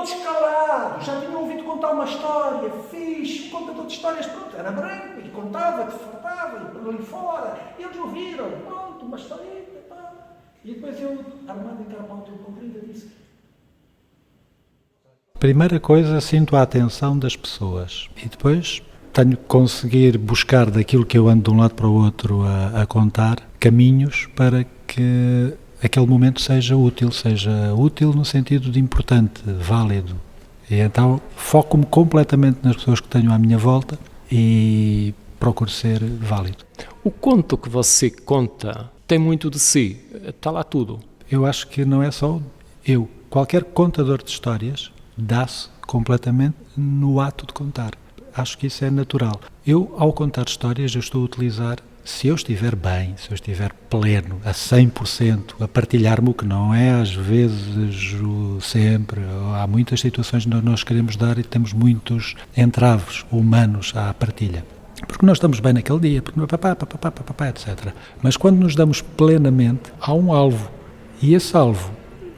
todos calados, já tinham ouvido contar uma história, fixe, um contador de histórias, pronto, era branco, e contava, te fartava, e por ali fora, e eles ouviram, pronto, uma historieta, pá. E depois eu, armado em carapau teu comprido, disse... Primeira coisa, sinto a atenção das pessoas, e depois tenho que conseguir buscar daquilo que eu ando de um lado para o outro a contar, caminhos para que aquele momento seja útil no sentido de importante, válido. E então foco-me completamente nas pessoas que tenho à minha volta e procuro ser válido. O conto que você conta tem muito de si, está lá tudo. Eu acho que não é só eu. Qualquer contador de histórias dá-se completamente no ato de contar. Acho que isso é natural. Eu, ao contar histórias, eu estou a utilizar, se eu estiver bem, se eu estiver pleno, a 100%, a partilhar-me o que não é, às vezes, sempre. Há muitas situações onde nós queremos dar e temos muitos entraves humanos à partilha. Porque nós estamos bem naquele dia, porque etc. Mas quando nos damos plenamente, há um alvo. E esse alvo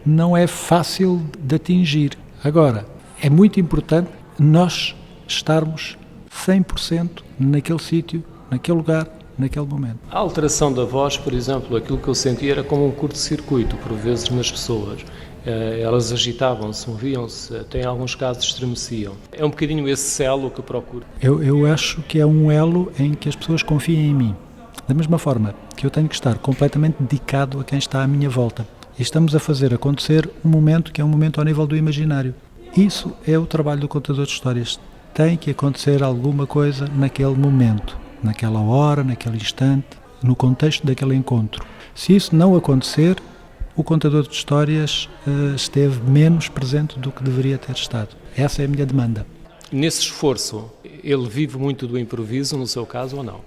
não é fácil de atingir. Agora, é muito importante nós estarmos 100% naquele sítio, naquele lugar, naquele momento. A alteração da voz, por exemplo, aquilo que eu sentia era como um curto-circuito, por vezes, nas pessoas. Elas agitavam-se, moviam-se, até em alguns casos estremeciam. É um bocadinho esse elo que procuro. Eu acho que é um elo em que as pessoas confiem em mim. Da mesma forma que eu tenho que estar completamente dedicado a quem está à minha volta. E estamos a fazer acontecer um momento que é um momento ao nível do imaginário. Isso é o trabalho do contador de histórias. Tem que acontecer alguma coisa naquele momento, naquela hora, naquele instante, no contexto daquele encontro. Se isso não acontecer, o contador de histórias esteve menos presente do que deveria ter estado. Essa é a minha demanda. Nesse esforço, ele vive muito do improviso, no seu caso, ou não?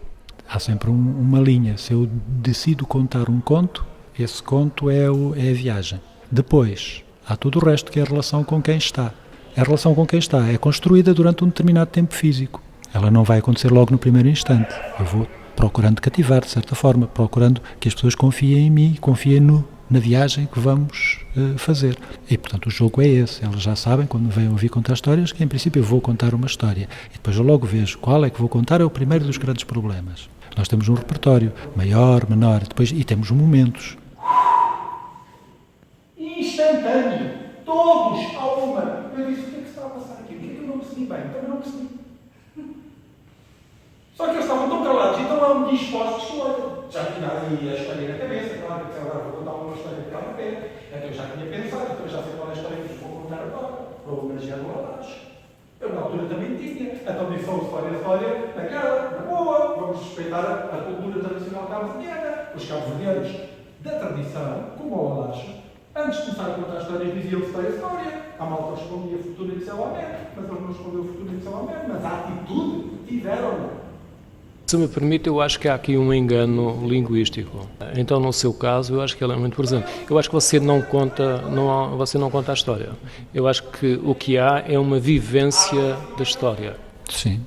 Há sempre uma linha. Se eu decido contar um conto, esse conto é a viagem. Depois, há tudo o resto que é a relação com quem está. A relação com quem está é construída durante um determinado tempo físico. Ela não vai acontecer logo no primeiro instante. Eu vou procurando cativar, de certa forma, procurando que as pessoas confiem em mim, confiem na viagem que vamos fazer. E, portanto, o jogo é esse. Elas já sabem, quando vêm ouvir contar histórias, que, em princípio, eu vou contar uma história. E depois eu logo vejo qual é que vou contar, é o primeiro dos grandes problemas. Nós temos um repertório, maior, menor, depois, e temos momentos. Instantâneo, todos a uma. Eu disse, o que é que se está a passar aqui? O que é que eu não percebi bem? Também não percebi. Só que eles estavam tão calados e tão lá dispostos que olha, já tinha aí a história na cabeça, claro, que agora vou contar uma história de cada pé. Então eu já tinha pensado, então eu já sei qual é a história que vos vou contar agora, para homenagear o Alas. Eu na altura também tinha, então disse a história naquela, na boa, vamos respeitar a cultura tradicional cabo-verdiana. Os cabo-verdianos da tradição, como o Alas, antes de começar a contar histórias, diziam-se a história. A malta respondia futuro e de céu aberto, mas ele não respondeu futuro e de céu aberto, mas a atitude tiveram. Se me permite, eu acho que há aqui um engano linguístico. Então, no seu caso, eu acho que ele é muito presente. Eu acho que você não conta a história. Eu acho que o que há é uma vivência da história. Sim,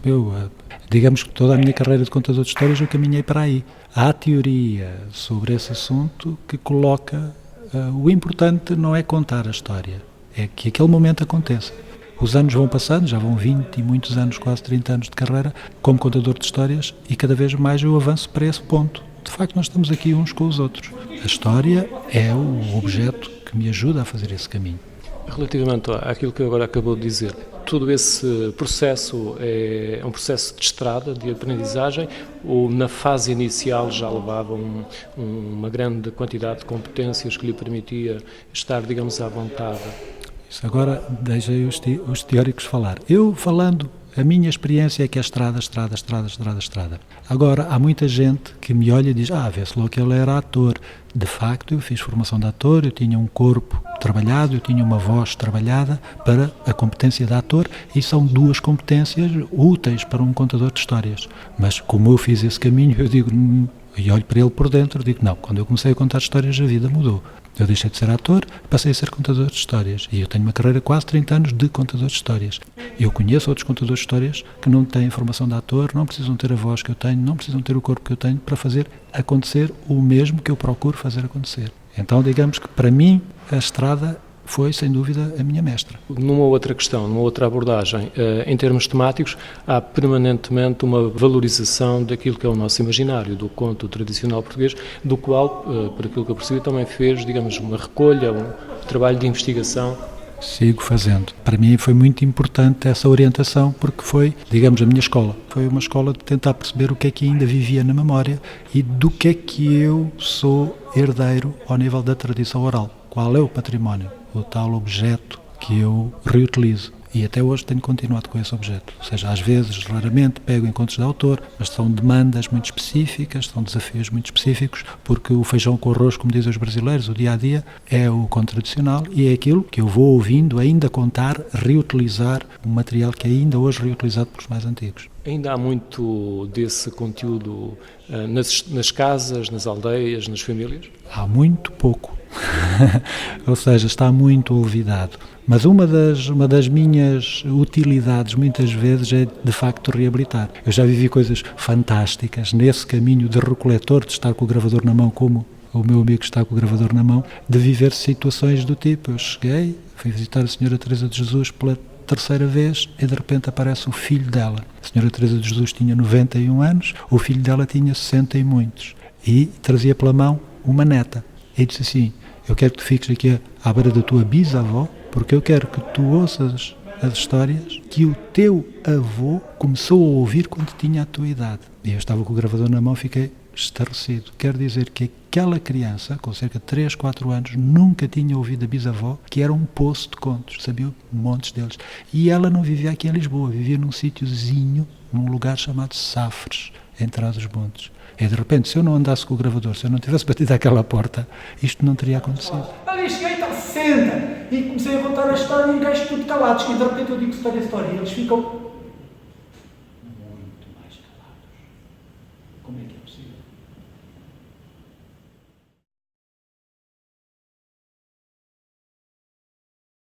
digamos que toda a minha carreira de contador de histórias eu caminhei para aí. Há teoria sobre esse assunto que coloca o importante não é contar a história, é que aquele momento aconteça. Os anos vão passando, já vão 20 e muitos anos, quase 30 anos de carreira, como contador de histórias, e cada vez mais eu avanço para esse ponto. De facto, nós estamos aqui uns com os outros. A história é o objeto que me ajuda a fazer esse caminho. Relativamente àquilo que agora acabou de dizer, todo esse processo é um processo de estrada, de aprendizagem, ou na fase inicial já levava uma grande quantidade de competências que lhe permitia estar, digamos, à vontade? Isso agora deixei os teóricos falar. Eu falando, a minha experiência é que é estrada. Agora, há muita gente que me olha e diz, vê-se logo que ele era ator. De facto, eu fiz formação de ator, eu tinha um corpo trabalhado, eu tinha uma voz trabalhada para a competência de ator, e são duas competências úteis para um contador de histórias. Mas como eu fiz esse caminho, eu digo, e olho para ele por dentro, digo, não, quando eu comecei a contar histórias, a vida mudou. Eu deixei de ser ator, passei a ser contador de histórias. E eu tenho uma carreira de quase 30 anos de contador de histórias. Eu conheço outros contadores de histórias que não têm formação de ator, não precisam ter a voz que eu tenho, não precisam ter o corpo que eu tenho para fazer acontecer o mesmo que eu procuro fazer acontecer. Então, digamos que para mim, a estrada foi, sem dúvida, a minha mestra. Numa outra questão, numa outra abordagem, em termos temáticos, há permanentemente uma valorização daquilo que é o nosso imaginário, do conto tradicional português, do qual, por aquilo que eu percebi, também fez, digamos, uma recolha, um trabalho de investigação. Sigo fazendo. Para mim foi muito importante essa orientação porque foi, digamos, a minha escola. Foi uma escola de tentar perceber o que é que ainda vivia na memória e do que é que eu sou herdeiro ao nível da tradição oral. Qual é o património, o tal objeto que eu reutilizo. E até hoje tenho continuado com esse objeto. Ou seja, às vezes, raramente, pego encontros de autor, mas são demandas muito específicas, são desafios muito específicos, porque o feijão com arroz, como dizem os brasileiros, o dia-a-dia, é o conto tradicional e é aquilo que eu vou ouvindo ainda contar, reutilizar um material que é ainda hoje reutilizado pelos mais antigos. Ainda há muito desse conteúdo nas casas, nas aldeias, nas famílias? Há muito pouco. Ou seja, está muito olvidado. Mas uma das minhas utilidades muitas vezes é de facto reabilitar. Eu já vivi coisas fantásticas nesse caminho de recoletor, de estar com o gravador na mão, como o meu amigo está com o gravador na mão, de viver situações do tipo, eu cheguei, fui visitar a Senhora Teresa de Jesus pela terceira vez e de repente aparece o filho dela. A Senhora Teresa de Jesus tinha 91 anos, o filho dela tinha 60 e muitos. E trazia pela mão uma neta. E disse assim, eu quero que tu fiques aqui à beira da tua bisavó, porque eu quero que tu ouças as histórias que o teu avô começou a ouvir quando tinha a tua idade. E eu estava com o gravador na mão, fiquei estarrecido. Quer dizer que aquela criança, com cerca de 3, 4 anos, nunca tinha ouvido a bisavó, que era um poço de contos, sabia montes deles. E ela não vivia aqui em Lisboa, vivia num sítiozinho, num lugar chamado Safres, em Trás-os-Montes. E de repente, se eu não andasse com o gravador, se eu não tivesse batido àquela porta, isto não teria acontecido. Ali cheguei, está, senta! E comecei a contar a história e os gajos tudo calados. E de repente eu digo história. E eles ficam muito mais calados. Como é que é possível?